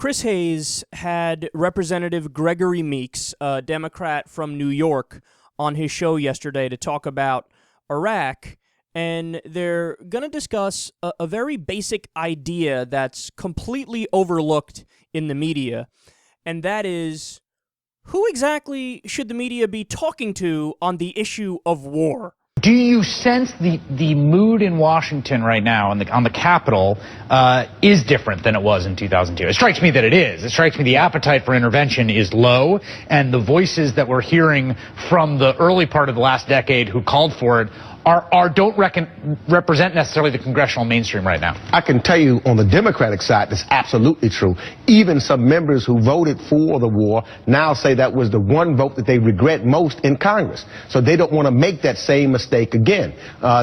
Chris Hayes had Representative Gregory Meeks, a Democrat from New York, on his show yesterday to talk about Iraq, and they're going to discuss a very basic idea that's completely overlooked in the media, and that is, who exactly should the media be talking to on the issue of war? Do you sense the mood in Washington right now on the Capitol is different than it was in 2002? It strikes me that it is. It strikes me the appetite for intervention is low, and the voices that we're hearing from the early part of the last decade who called for it don't represent necessarily the congressional mainstream right now. I can tell you on the Democratic side, that's absolutely true. Even some members who voted for the war now say that was the one vote that they regret most in Congress. So they don't want to make that same mistake again.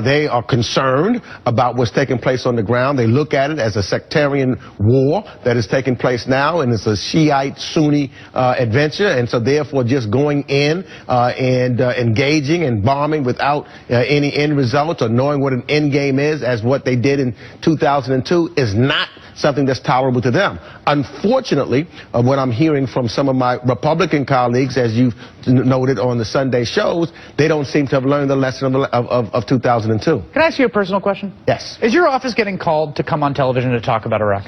They are concerned about what's taking place on the ground. They look at it as a sectarian war that is taking place now, and it's a Shiite-Sunni adventure, and so therefore just going in and engaging and bombing without any end result or knowing what an end game is, as what they did in 2002, is not something that's tolerable to them. Unfortunately, what I'm hearing from some of my Republican colleagues, as you've noted on the Sunday shows, they don't seem to have learned the lesson of 2002. Can I ask you a personal question? Yes. Is your office getting called to come on television to talk about Iraq?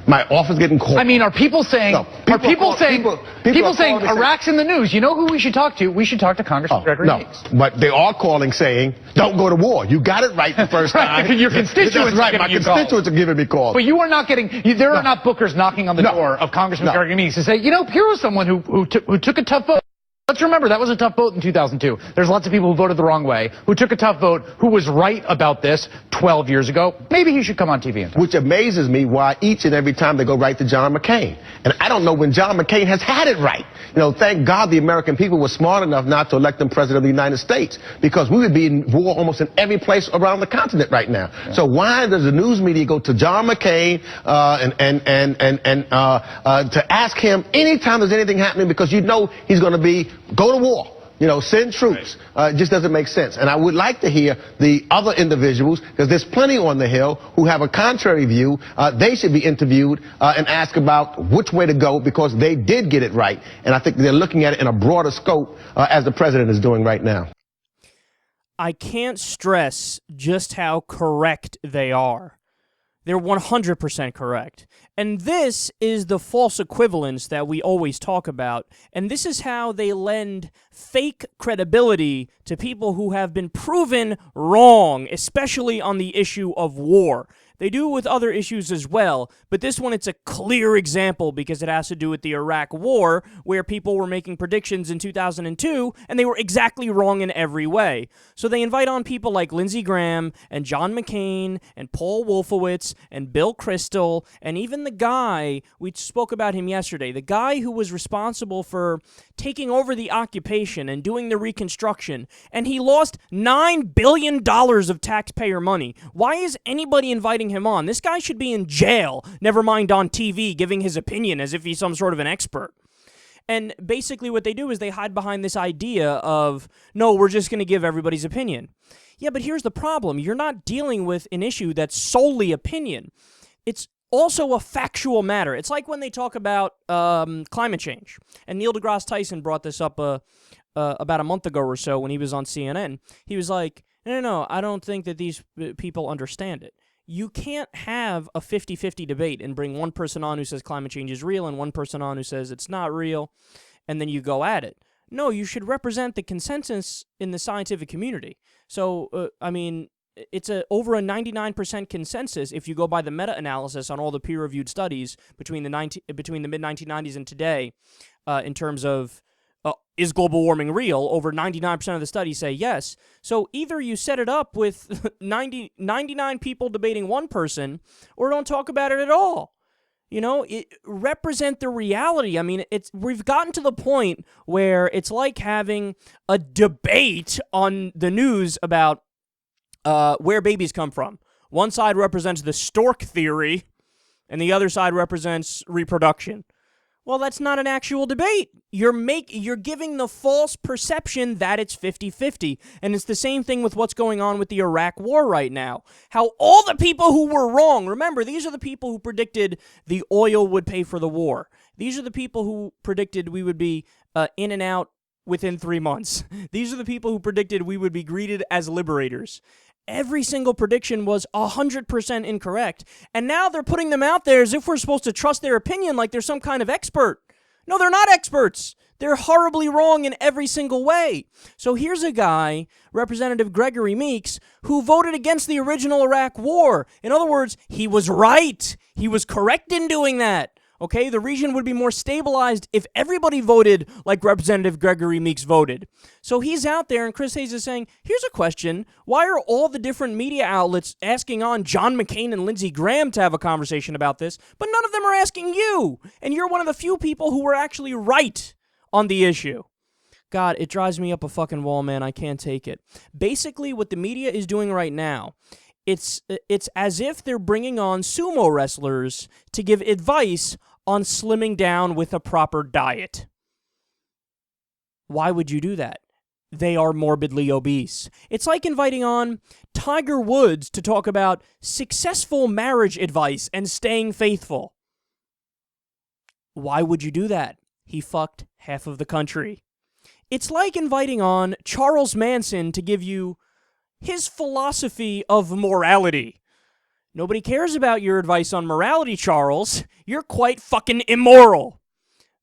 My office getting called. I mean, are people saying, No, people saying Iraq's in the news? You know who we should talk to? We should talk to Congressman Gregory Meeks. But they are calling saying, don't go to war. You got it right the first time. Right, your constituents right. My constituents are giving me calls. But you are not getting, there are not bookers knocking on the door of Congressman Gregory Meeks to say, here was someone who took a tough vote. Let's remember, that was a tough vote in 2002. There's lots of people who voted the wrong way, who took a tough vote, who was right about this 12 years ago. Maybe he should come on TV and talk. Which amazes me why each and every time they go right to John McCain. And I don't know when John McCain has had it right. You know, thank God the American people were smart enough not to elect him president of the United States, because we would be in war almost in every place around the continent right now. Yeah. So why does the news media go to John McCain to ask him anytime there's anything happening, because you know he's going to go to war. You know, send troops. It just doesn't make sense. And I would like to hear the other individuals, because there's plenty on the Hill who have a contrary view. They should be interviewed and asked about which way to go, because they did get it right. And I think they're looking at it in a broader scope, as the president is doing right now. I can't stress just how correct they are. They're 100% correct. And this is the false equivalence that we always talk about. And this is how they lend fake credibility to people who have been proven wrong, especially on the issue of war. They do it with other issues as well, but this one, it's a clear example because it has to do with the Iraq War, where people were making predictions in 2002, and they were exactly wrong in every way. So they invite on people like Lindsey Graham, and John McCain, and Paul Wolfowitz, and Bill Kristol, and even the guy, we spoke about him yesterday, the guy who was responsible for taking over the occupation and doing the reconstruction, and he lost $9 billion of taxpayer money. Why is anybody inviting him on? This guy should be in jail, never mind on TV giving his opinion as if he's some sort of an expert. And basically what they do is they hide behind this idea of, no, we're just going to give everybody's opinion. Yeah, but here's the problem. You're not dealing with an issue that's solely opinion. It's also a factual matter. It's like when they talk about climate change. And Neil deGrasse Tyson brought this up about a month ago or so when he was on CNN. He was like, no, I don't think that these people understand it. You can't have a 50-50 debate and bring one person on who says climate change is real and one person on who says it's not real, and then you go at it. No, you should represent the consensus in the scientific community. So, it's over a 99% consensus if you go by the meta-analysis on all the peer-reviewed studies between the mid-1990s and today in terms of is global warming real. Over 99% of the studies say yes. So either you set it up with 99 people debating one person, or don't talk about it at all. You know, represent the reality. I mean, we've gotten to the point where it's like having a debate on the news about where babies come from. One side represents the stork theory, and the other side represents reproduction. Well, that's not an actual debate. You're giving the false perception that it's 50-50. And it's the same thing with what's going on with the Iraq war right now. How all the people who were wrong, remember, these are the people who predicted the oil would pay for the war. These are the people who predicted we would be in and out within 3 months. These are the people who predicted we would be greeted as liberators. Every single prediction was 100% incorrect. And now they're putting them out there as if we're supposed to trust their opinion like they're some kind of expert. No, they're not experts. They're horribly wrong in every single way. So here's a guy, Representative Gregory Meeks, who voted against the original Iraq war. In other words, he was right. He was correct in doing that. Okay, the region would be more stabilized if everybody voted like Representative Gregory Meeks voted. So he's out there, and Chris Hayes is saying, here's a question. Why are all the different media outlets asking on John McCain and Lindsey Graham to have a conversation about this, but none of them are asking you? And you're one of the few people who were actually right on the issue. God, it drives me up a fucking wall, man. I can't take it. Basically, what the media is doing right now, it's as if they're bringing on sumo wrestlers to give advice on slimming down with a proper diet. Why would you do that? They are morbidly obese. It's like inviting on Tiger Woods to talk about successful marriage advice and staying faithful. Why would you do that? He fucked half of the country. It's like inviting on Charles Manson to give you his philosophy of morality. Nobody cares about your advice on morality, Charles. You're quite fucking immoral.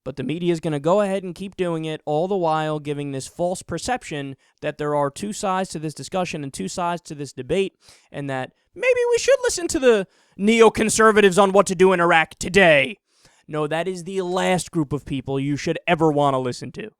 But the media is going to go ahead and keep doing it, all the while giving this false perception that there are two sides to this discussion and two sides to this debate, and that maybe we should listen to the neoconservatives on what to do in Iraq today. No, that is the last group of people you should ever want to listen to.